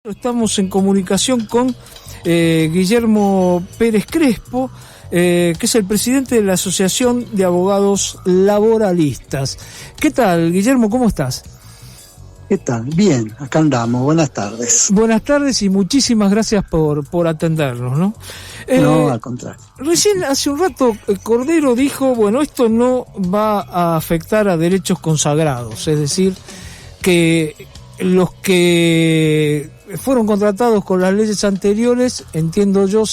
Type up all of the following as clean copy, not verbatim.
Estamos en comunicación con Guillermo Pérez Crespo, que es el presidente de la Asociación de Abogados Laboralistas. ¿Qué tal, Guillermo? ¿Cómo estás? ¿Qué tal? Bien, acá andamos. Buenas tardes. Buenas tardes y muchísimas gracias por atendernos, ¿no? No, al contrario. Recién hace un rato Cordero dijo, bueno, esto no va a afectar a derechos consagrados, es decir, que los que fueron contratados con las leyes anteriores, entiendo yo,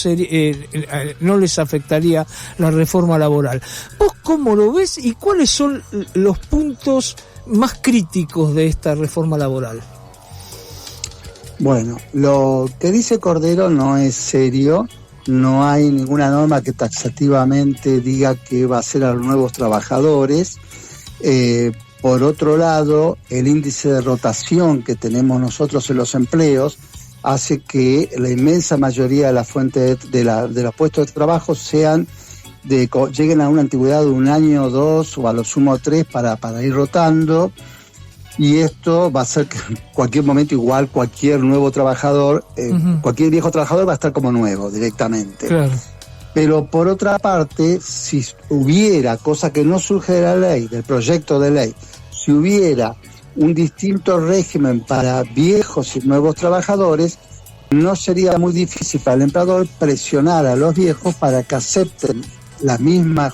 no les afectaría la reforma laboral. ¿Vos cómo lo ves y cuáles son los puntos más críticos de esta reforma laboral? Bueno, lo que dice Cordero no es serio. No hay ninguna norma que taxativamente diga que va a ser a los nuevos trabajadores. Por otro lado, el índice de rotación que tenemos nosotros en los empleos hace que la inmensa mayoría de las fuentes de los puestos de trabajo lleguen a una antigüedad de 1 año, 2 o a lo sumo 3 para ir rotando, y esto va a hacer que en cualquier momento igual cualquier nuevo trabajador, cualquier viejo trabajador va a estar como nuevo directamente. Claro. Pero por otra parte, si hubiera, cosa que no surge de la ley, del proyecto de ley, si hubiera un distinto régimen para viejos y nuevos trabajadores, no sería muy difícil para el empleador presionar a los viejos para que acepten la misma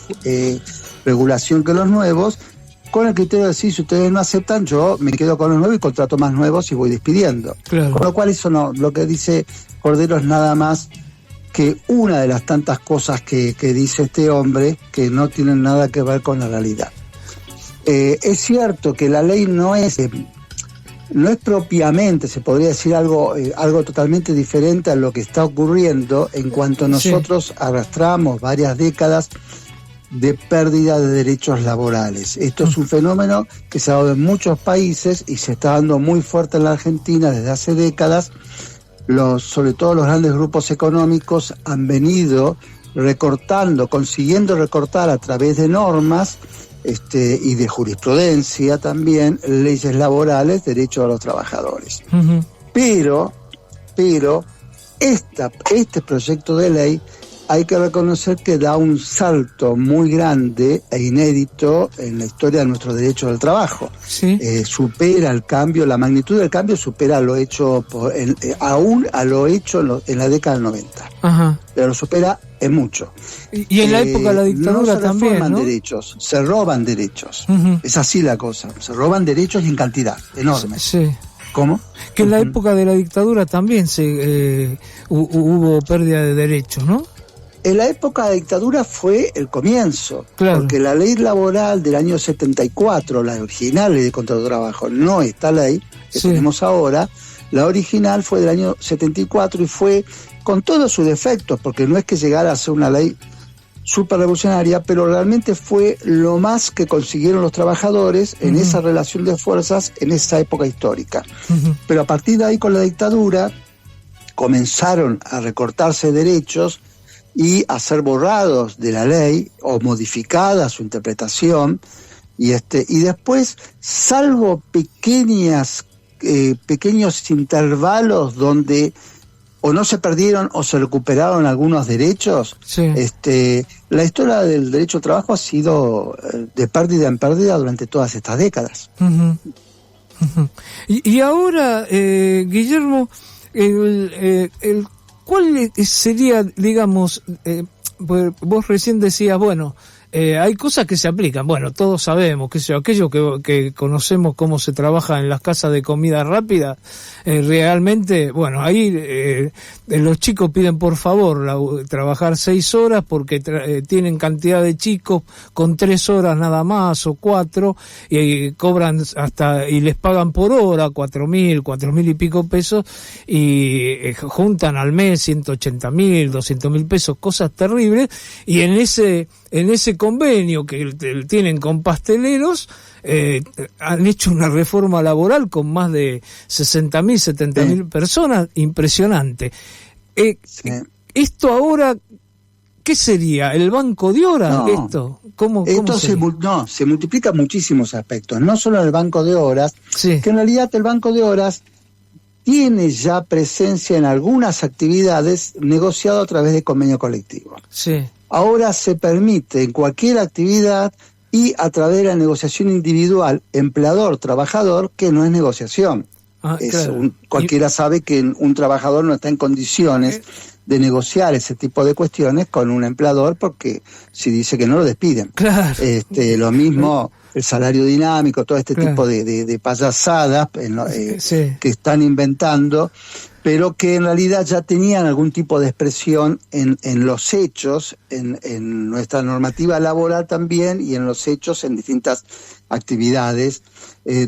regulación que los nuevos, con el criterio de decir, si ustedes no aceptan, yo me quedo con los nuevos y contrato más nuevos y voy despidiendo. Claro. Con lo cual eso no, lo que dice Cordero es nada más que una de las tantas cosas que dice este hombre que no tienen nada que ver con la realidad. Es cierto que la ley no es propiamente, se podría decir algo totalmente diferente a lo que está ocurriendo en cuanto nosotros arrastramos varias décadas de pérdida de derechos laborales. Esto es un fenómeno que se ha dado en muchos países y se está dando muy fuerte en la Argentina desde hace décadas. Sobre todo los grandes grupos económicos han venido recortando, consiguiendo recortar a través de normas y de jurisprudencia también, leyes laborales, derechos a los trabajadores. Uh-huh. Pero este proyecto de ley hay que reconocer que da un salto muy grande e inédito en la historia de nuestros derechos del trabajo. Sí. Supera el cambio, la magnitud del cambio supera lo hecho aún a lo hecho en la década del 90. Ajá. Pero lo supera en mucho. Y en la época de la dictadura también, ¿no? Derechos, se roban derechos. Uh-huh. Es así la cosa. Se roban derechos y en cantidad enorme. Sí. ¿Cómo? Que en la época de la dictadura también hubo pérdida de derechos, ¿no? En la época de la dictadura fue el comienzo, claro. Porque la ley laboral del año 74, la original ley de contrato de trabajo, no esta ley que tenemos ahora, la original fue del año 74 y fue con todos sus defectos, porque no es que llegara a ser una ley súper revolucionaria, pero realmente fue lo más que consiguieron los trabajadores en esa relación de fuerzas en esa época histórica. Uh-huh. Pero a partir de ahí, con la dictadura, comenzaron a recortarse derechos y a ser borrados de la ley o modificada su interpretación, y después, salvo pequeños intervalos donde o no se perdieron o se recuperaron algunos derechos, la historia del derecho al trabajo ha sido de pérdida en pérdida durante todas estas décadas. Uh-huh. Uh-huh. Y ahora, Guillermo, ¿cuál sería, digamos, vos recién decías, bueno, hay cosas que se aplican, bueno, todos sabemos, aquello que conocemos cómo se trabaja en las casas de comida rápida, realmente, bueno, ahí los chicos piden por favor trabajar 6 horas porque tienen cantidad de chicos con 3 horas nada más o 4 y cobran y les pagan por hora 4.000 y pico pesos y juntan al mes 180.000, 200.000 pesos, cosas terribles, y en ese convenio que tienen con pasteleros, han hecho una reforma laboral con más de 60.000, 70.000 personas, impresionante. Esto ahora, ¿qué sería? ¿El banco de horas? No, ¿Cómo se multiplica muchísimos aspectos, no solo el banco de horas, que en realidad el banco de horas tiene ya presencia en algunas actividades negociado a través de convenio colectivo. Sí. Ahora se permite en cualquier actividad y a través de la negociación individual, empleador-trabajador, que no es negociación. Claro. Cualquiera sabe que un trabajador no está en condiciones de negociar ese tipo de cuestiones con un empleador, porque si dice que no, lo despiden. Claro. Lo mismo, el salario dinámico, todo este tipo de payasadas que están inventando, pero que en realidad ya tenían algún tipo de expresión en los hechos, en nuestra normativa laboral también, y en los hechos en distintas actividades.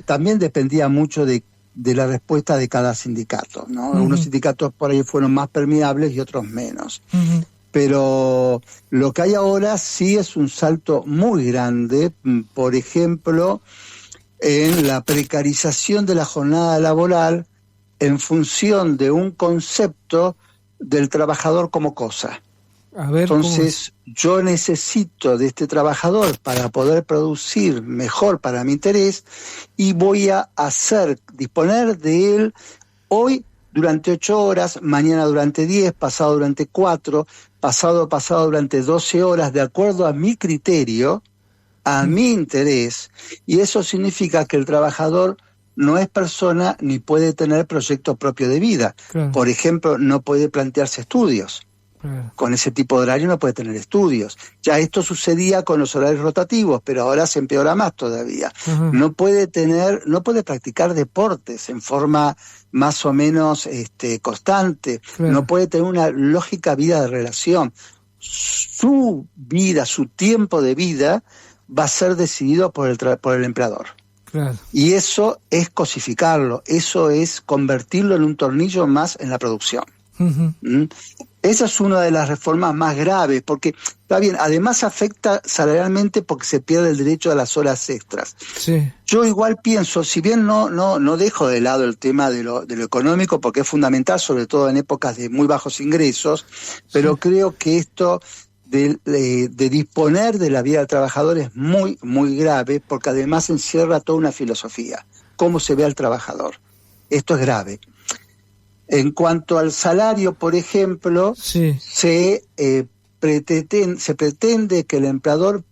También dependía mucho de la respuesta de cada sindicato, ¿no? Uh-huh. Algunos sindicatos por ahí fueron más permeables y otros menos. Uh-huh. Pero lo que hay ahora sí es un salto muy grande, por ejemplo, en la precarización de la jornada laboral en función de un concepto del trabajador como cosa. A ver, entonces, yo necesito de este trabajador para poder producir mejor para mi interés, y voy a disponer de él hoy durante 8 horas, mañana durante 10, pasado durante 4, pasado durante 12 horas, de acuerdo a mi criterio, a mi interés, y eso significa que el trabajador no es persona ni puede tener proyecto propio de vida. Claro. Por ejemplo, no puede plantearse estudios. Con ese tipo de horario no puede tener estudios. Ya esto sucedía con los horarios rotativos, pero ahora se empeora más todavía. Uh-huh. No puede practicar deportes en forma más o menos constante. Claro. No puede tener una lógica vida de relación. Su vida, su tiempo de vida va a ser decidido por el empleador. Claro. Y eso es cosificarlo, eso es convertirlo en un tornillo más en la producción. Uh-huh. Esa es una de las reformas más graves, porque está bien, además afecta salarialmente porque se pierde el derecho a las horas extras. Sí. Yo igual pienso, si bien no dejo de lado el tema de lo económico, porque es fundamental, sobre todo en épocas de muy bajos ingresos, pero sí, creo que esto de disponer de la vida del trabajador es muy, muy grave, porque además encierra toda una filosofía, cómo se ve al trabajador. Esto es grave. En cuanto al salario, por ejemplo, sí, se pretende que el empleador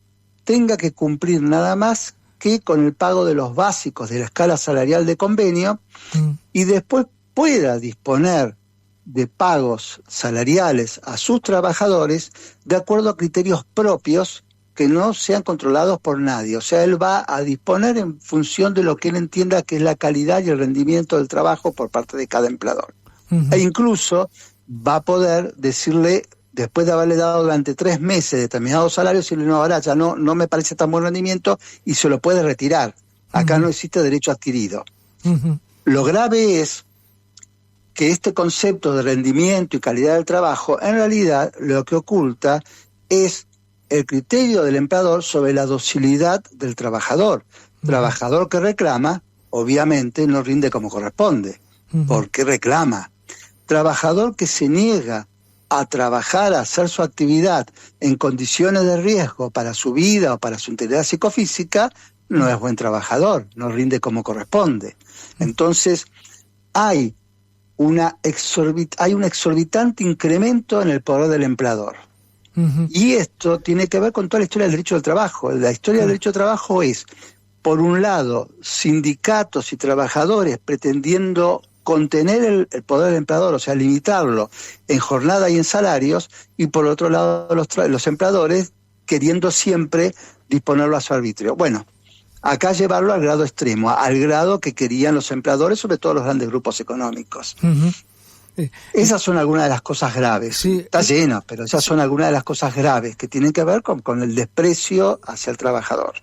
tenga que cumplir nada más que con el pago de los básicos de la escala salarial de convenio, y después pueda disponer de pagos salariales a sus trabajadores de acuerdo a criterios propios que no sean controlados por nadie. O sea, él va a disponer en función de lo que él entienda que es la calidad y el rendimiento del trabajo por parte de cada empleador. Uh-huh. E incluso va a poder decirle, después de haberle dado durante 3 meses determinados salarios, decirle, no, ahora ya no me parece tan buen rendimiento, y se lo puede retirar. Acá no existe derecho adquirido. Uh-huh. Lo grave es que este concepto de rendimiento y calidad del trabajo, en realidad lo que oculta es el criterio del empleador sobre la docilidad del trabajador. Uh-huh. Trabajador que reclama, obviamente no rinde como corresponde. Uh-huh. ¿Por qué reclama? Trabajador que se niega a trabajar, a hacer su actividad en condiciones de riesgo para su vida o para su integridad psicofísica, no es buen trabajador, no rinde como corresponde. Entonces, hay un exorbitante incremento en el poder del empleador. Uh-huh. Y esto tiene que ver con toda la historia del derecho del trabajo. La historia del derecho del trabajo es, por un lado, sindicatos y trabajadores pretendiendo contener el poder del empleador, o sea, limitarlo en jornada y en salarios, y por otro lado los empleadores queriendo siempre disponerlo a su arbitrio. Bueno, acá llevarlo al grado extremo, al grado que querían los empleadores, sobre todo los grandes grupos económicos. Uh-huh. Esas son algunas de las cosas graves. Sí, está lleno, pero esas son algunas de las cosas graves que tienen que ver con el desprecio hacia el trabajador.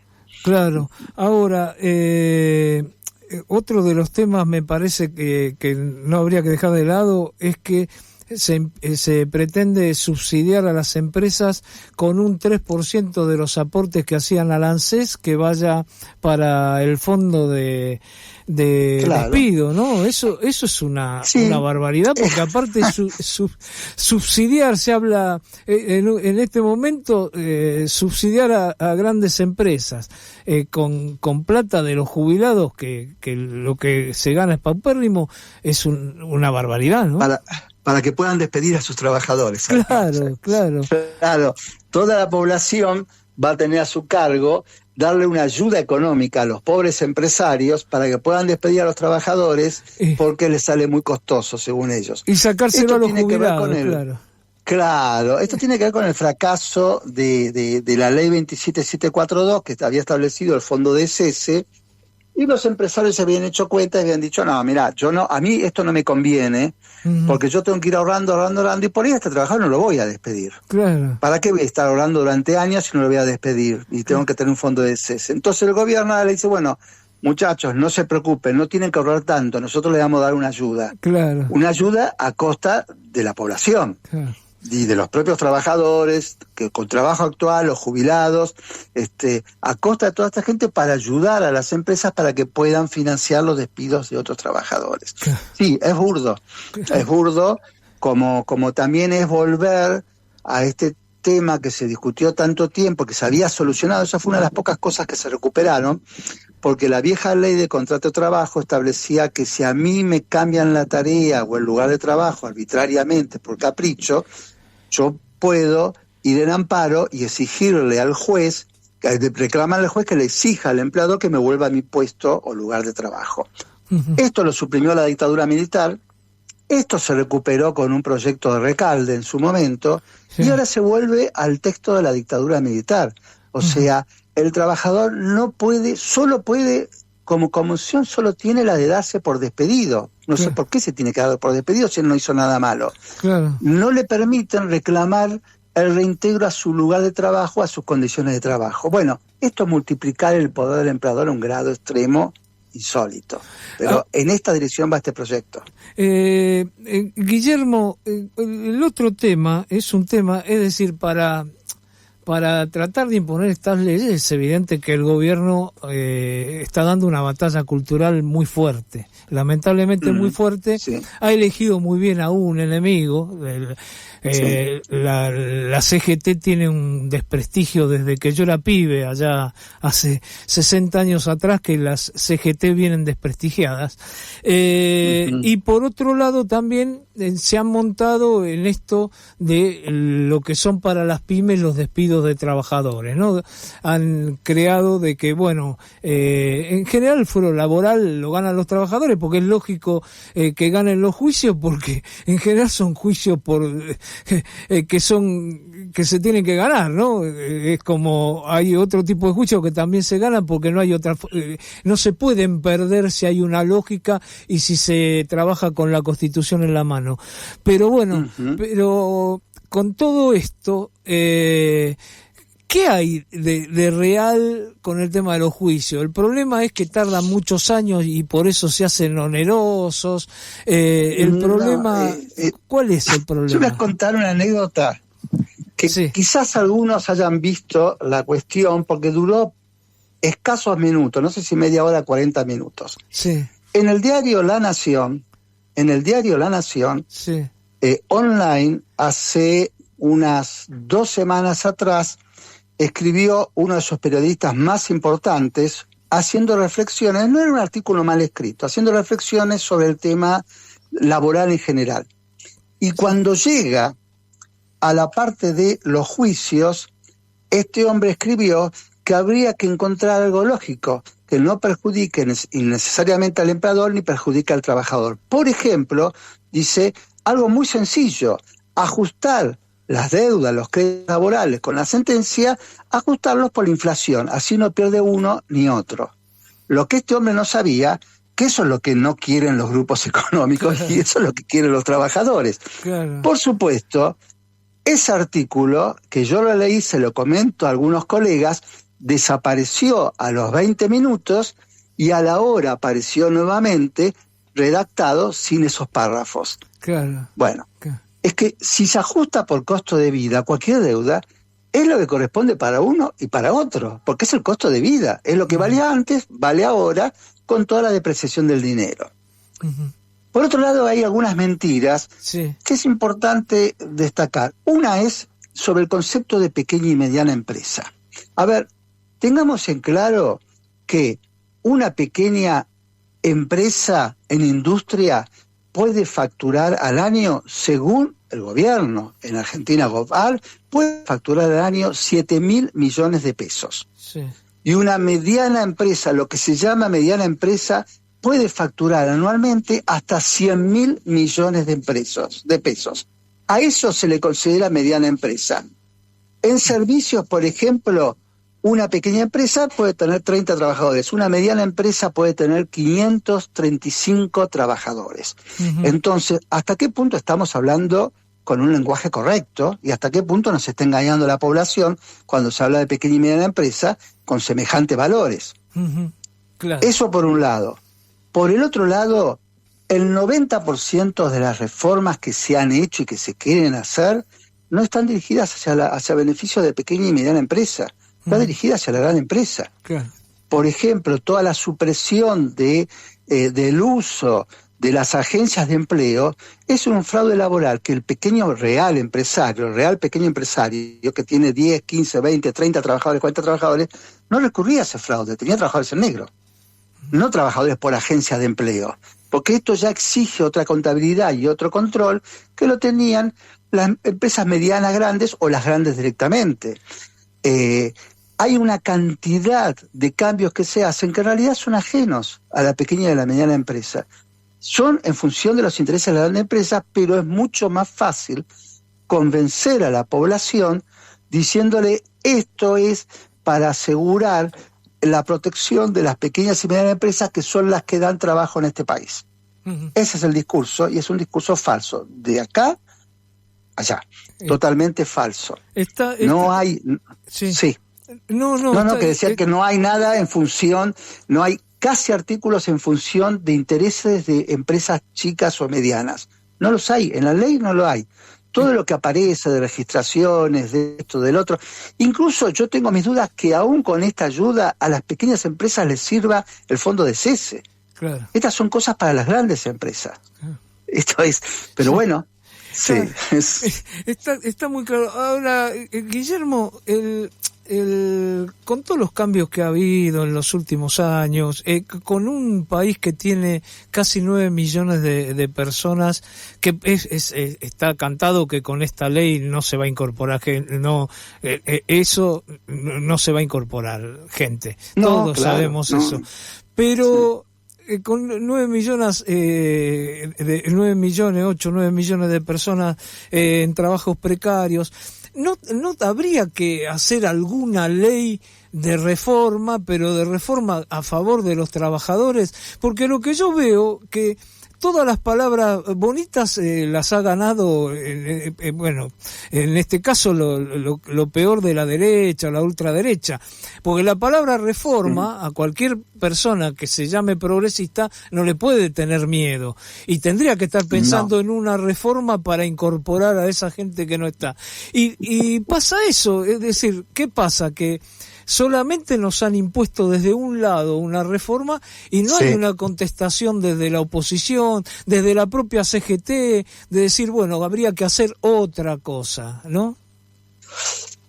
Claro. Ahora, otro de los temas me parece que no habría que dejar de lado es que se pretende subsidiar a las empresas con un 3% de los aportes que hacían al ANSES que vaya para el fondo de despido, ¿no? Eso es una barbaridad, porque aparte subsidiar, se habla en este momento, subsidiar a grandes empresas con plata de los jubilados, que lo que se gana es paupérrimo, es una barbaridad, ¿no? Para que puedan despedir a sus trabajadores. Claro, toda la población va a tener a su cargo darle una ayuda económica a los pobres empresarios para que puedan despedir a los trabajadores, porque les sale muy costoso, según ellos. Y sacárselo a los jubilados, Claro, esto tiene que ver con el fracaso de la ley 27742, que había establecido el fondo de cese, y los empresarios se habían hecho cuenta y habían dicho, no, mira, a mí esto no me conviene, porque yo tengo que ir ahorrando, y por ahí este trabajador no lo voy a despedir. Claro. ¿Para qué voy a estar ahorrando durante años si no lo voy a despedir? Y tengo que tener un fondo de cese. Entonces el gobierno le dice, bueno, muchachos, no se preocupen, no tienen que ahorrar tanto, nosotros les vamos a dar una ayuda. Claro. Una ayuda a costa de la población. Claro. Y de los propios trabajadores, que con trabajo actual, los jubilados, a costa de toda esta gente, para ayudar a las empresas para que puedan financiar los despidos de otros trabajadores. Sí, es burdo, como también es volver a este tema que se discutió tanto tiempo, que se había solucionado. Esa fue una de las pocas cosas que se recuperaron, porque la vieja ley de contrato de trabajo establecía que si a mí me cambian la tarea o el lugar de trabajo arbitrariamente por capricho, yo puedo ir en amparo y exigirle al juez, reclamarle al juez que le exija al empleador que me vuelva a mi puesto o lugar de trabajo. Esto lo suprimió la dictadura militar. Esto se recuperó con un proyecto de Recalde en su momento, y ahora se vuelve al texto de la dictadura militar. O sea, el trabajador solo puede, como comisión, solo tiene la de darse por despedido. No sé por qué se tiene que dar por despedido si él no hizo nada malo. Claro. No le permiten reclamar el reintegro a su lugar de trabajo, a sus condiciones de trabajo. Bueno, esto es multiplicar el poder del empleador a un grado extremo insólito. Pero en esta dirección va este proyecto. Guillermo, el otro tema es decir, para tratar de imponer estas leyes es evidente que el gobierno está dando una batalla cultural muy fuerte, lamentablemente muy fuerte. Sí. Ha elegido muy bien a un enemigo. La CGT tiene un desprestigio desde que yo era pibe, allá hace 60 años atrás, que las CGT vienen desprestigiadas. Y por otro lado también se han montado en esto de lo que son para las pymes los despidos de trabajadores, ¿no? Han creado de que, en general el fuero laboral lo ganan los trabajadores, porque es lógico que ganen los juicios, porque en general son juicios que se tienen que ganar, ¿no? Es como hay otro tipo de juicios que también se ganan porque no hay otra, no se pueden perder si hay una lógica y si se trabaja con la Constitución en la mano. Pero pero con todo esto, ¿qué hay de real con el tema de los juicios? El problema es que tardan muchos años y por eso se hacen onerosos. ¿Cuál es el problema? Yo voy a contar una anécdota que quizás algunos hayan visto la cuestión, porque duró escasos minutos, no sé si media hora, 40 minutos. Sí. En el diario La Nación, online, hace unas 2 semanas atrás, escribió uno de sus periodistas más importantes, haciendo reflexiones, no era un artículo mal escrito, haciendo reflexiones sobre el tema laboral en general. Y cuando llega a la parte de los juicios, este hombre escribió que habría que encontrar algo lógico, que no perjudique innecesariamente al empleador ni perjudique al trabajador. Por ejemplo, dice algo muy sencillo: ajustar las deudas, los créditos laborales con la sentencia, ajustarlos por la inflación, así no pierde uno ni otro. Lo que este hombre no sabía, que eso es lo que no quieren los grupos económicos, claro, y eso es lo que quieren los trabajadores. Claro. Por supuesto, ese artículo, que yo lo leí, se lo comento a algunos colegas, desapareció a los 20 minutos y a la hora apareció nuevamente redactado sin esos párrafos. Claro. Bueno, claro, es que si se ajusta por costo de vida, cualquier deuda es lo que corresponde para uno y para otro, porque es el costo de vida, es lo que valía antes, vale ahora, con toda la depreciación del dinero. Uh-huh. Por otro lado, hay algunas mentiras sí. que es importante destacar. Una es sobre el concepto de pequeña y mediana empresa. A ver, tengamos en claro que una pequeña empresa en industria puede facturar al año, según el gobierno, en Argentina Gobal, puede facturar al año 7.000 millones de pesos. Sí. Y una mediana empresa, lo que se llama mediana empresa, puede facturar anualmente hasta 100.000 millones de pesos. A eso se le considera mediana empresa. En servicios, por ejemplo, una pequeña empresa puede tener 30 trabajadores, una mediana empresa puede tener 535 trabajadores. Uh-huh. Entonces, ¿hasta qué punto estamos hablando con un lenguaje correcto y hasta qué punto nos está engañando la población cuando se habla de pequeña y mediana empresa con semejantes valores? Uh-huh. Claro. Eso por un lado. Por el otro lado, el 90% de las reformas que se han hecho y que se quieren hacer no están dirigidas hacia beneficio de pequeña y mediana empresa, están dirigidas hacia la gran empresa. Claro. Por ejemplo, toda la supresión del uso de las agencias de empleo es un fraude laboral que el pequeño real empresario, el real pequeño empresario que tiene 10, 15, 20, 30 trabajadores, 40 trabajadores, no recurría a ese fraude, tenía trabajadores en negro. No trabajadores por agencias de empleo, porque esto ya exige otra contabilidad y otro control que lo tenían las empresas medianas grandes o las grandes directamente. Hay una cantidad de cambios que se hacen que en realidad son ajenos a la pequeña y a la mediana empresa. Son en función de los intereses de la gran empresa, pero es mucho más fácil convencer a la población diciéndole esto es para asegurar la protección de las pequeñas y medianas empresas que son las que dan trabajo en este país. Uh-huh. Ese es el discurso y es un discurso falso. De acá allá. Totalmente falso. No hay... Sí. Que decía que no hay nada en función, no hay casi artículos en función de intereses de empresas chicas o medianas. No los hay, en la ley no lo hay. Todo lo que aparece de registraciones, de esto, del otro. Incluso yo tengo mis dudas que aún con esta ayuda a las pequeñas empresas les sirva el fondo de cese. Claro. Estas son cosas para las grandes empresas. Claro. Esto es, pero bueno, sí. Está muy claro. Ahora, Guillermo, con todos los cambios que ha habido en los últimos años, con un país que tiene casi 9 millones de personas, que está cantado que con esta ley no se va a incorporar, eso no se va a incorporar gente. Todos sabemos eso. Pero... con 9 millones, 9 millones, 8, 9 millones de personas en trabajos precarios, ¿no habría que hacer alguna ley de reforma, pero de reforma a favor de los trabajadores? Porque lo que yo veo que todas las palabras bonitas las ha ganado, bueno, en este caso lo peor de la derecha, la ultraderecha, porque la palabra reforma a cualquier persona que se llame progresista no le puede tener miedo y tendría que estar pensando en una reforma para incorporar a esa gente que no está. Y pasa eso, es decir, ¿qué pasa? Que solamente nos han impuesto desde un lado una reforma y no hay una contestación desde la oposición, desde la propia CGT, de decir, bueno, habría que hacer otra cosa, ¿no?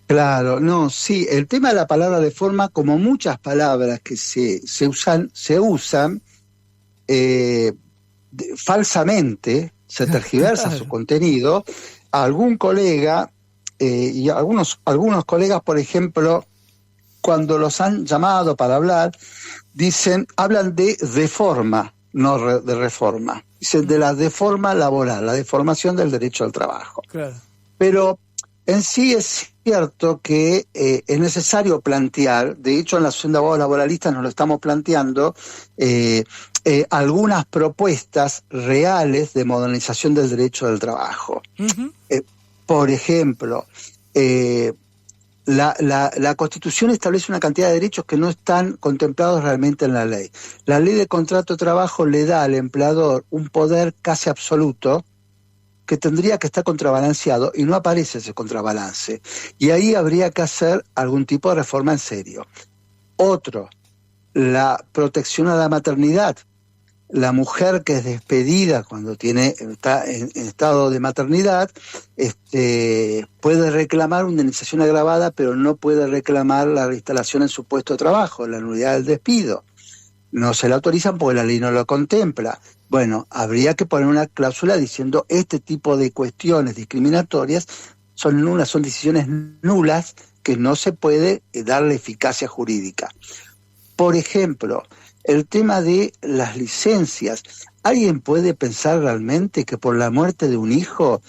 Claro, no, sí, el tema de la palabra reforma, como muchas palabras que se usan falsamente, se tergiversa su contenido. A algún colega, y algunos colegas, por ejemplo, cuando los han llamado para hablar, hablan de deforma, no de reforma. Dicen de la deforma laboral, la deformación del derecho al trabajo. Claro. Pero en sí es cierto que es necesario plantear, de hecho en la Asociación de Abogados Laboralistas nos lo estamos planteando, algunas propuestas reales de modernización del derecho del trabajo. Uh-huh. Por ejemplo, la Constitución establece una cantidad de derechos que no están contemplados realmente en la ley. La ley de contrato de trabajo le da al empleador un poder casi absoluto, que tendría que estar contrabalanceado y no aparece ese contrabalance. Y ahí habría que hacer algún tipo de reforma en serio. Otro, la protección a la maternidad. La mujer que es despedida cuando está en estado de maternidad puede reclamar una indemnización agravada, pero no puede reclamar la reinstalación en su puesto de trabajo, la nulidad del despido. No se la autorizan porque la ley no lo contempla. Bueno, habría que poner una cláusula diciendo este tipo de cuestiones discriminatorias son nulas, son decisiones nulas que no se puede darle eficacia jurídica. Por ejemplo, el tema de las licencias. ¿Alguien puede pensar realmente que por la muerte de un hijo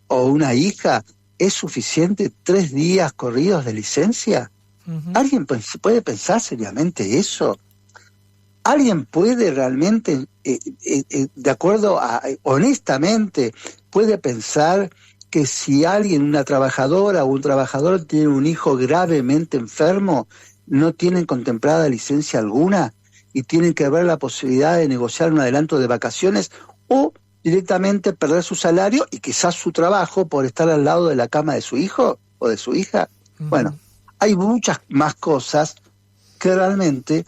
o una hija es suficiente 3 días corridos de licencia? Uh-huh. ¿Alguien puede pensar seriamente eso? ¿Alguien puede realmente, de acuerdo a, honestamente, puede pensar que si alguien, una trabajadora o un trabajador tiene un hijo gravemente enfermo, no tienen contemplada licencia alguna y tienen que ver la posibilidad de negociar un adelanto de vacaciones o directamente perder su salario y quizás su trabajo por estar al lado de la cama de su hijo o de su hija? Uh-huh. Bueno, hay muchas más cosas que realmente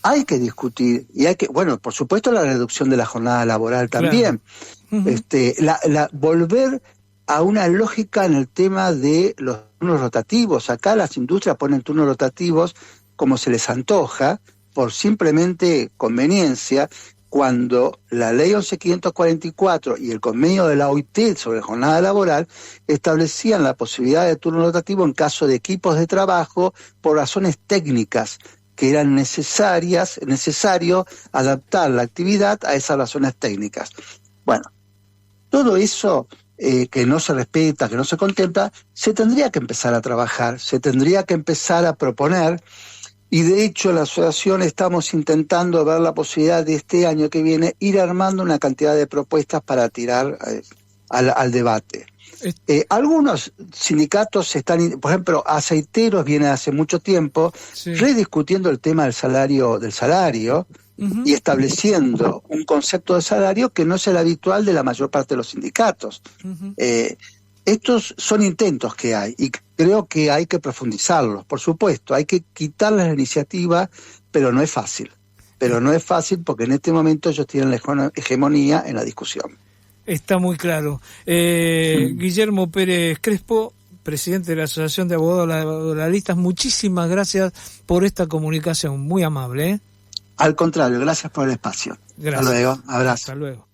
hay que discutir y hay que, bueno, por supuesto la reducción de la jornada laboral también. Claro. Uh-huh. Volver a una lógica en el tema de los turnos rotativos. Acá las industrias ponen turnos rotativos como se les antoja, por simplemente conveniencia, cuando la ley 11.544 y el convenio de la OIT sobre jornada laboral establecían la posibilidad de turno rotativo en caso de equipos de trabajo por razones técnicas, que eran necesario adaptar la actividad a esas razones técnicas. Bueno, todo eso que no se respeta, que no se contempla, se tendría que empezar a trabajar, se tendría que empezar a proponer, y de hecho la asociación estamos intentando ver la posibilidad de este año que viene ir armando una cantidad de propuestas para tirar al debate. Algunos sindicatos están, por ejemplo, Aceiteros viene hace mucho tiempo rediscutiendo el tema del salario, uh-huh, y estableciendo un concepto de salario que no es el habitual de la mayor parte de los sindicatos. Uh-huh. Estos son intentos que hay y creo que hay que profundizarlos. Por supuesto, hay que quitarles la iniciativa, pero no es fácil. Pero no es fácil porque en este momento ellos tienen la hegemonía en la discusión. Está muy claro. Guillermo Pérez Crespo, presidente de la Asociación de Abogados Laboralistas, muchísimas gracias por esta comunicación, muy amable. Al contrario, gracias por el espacio. Gracias. Hasta luego, abrazo. Hasta luego.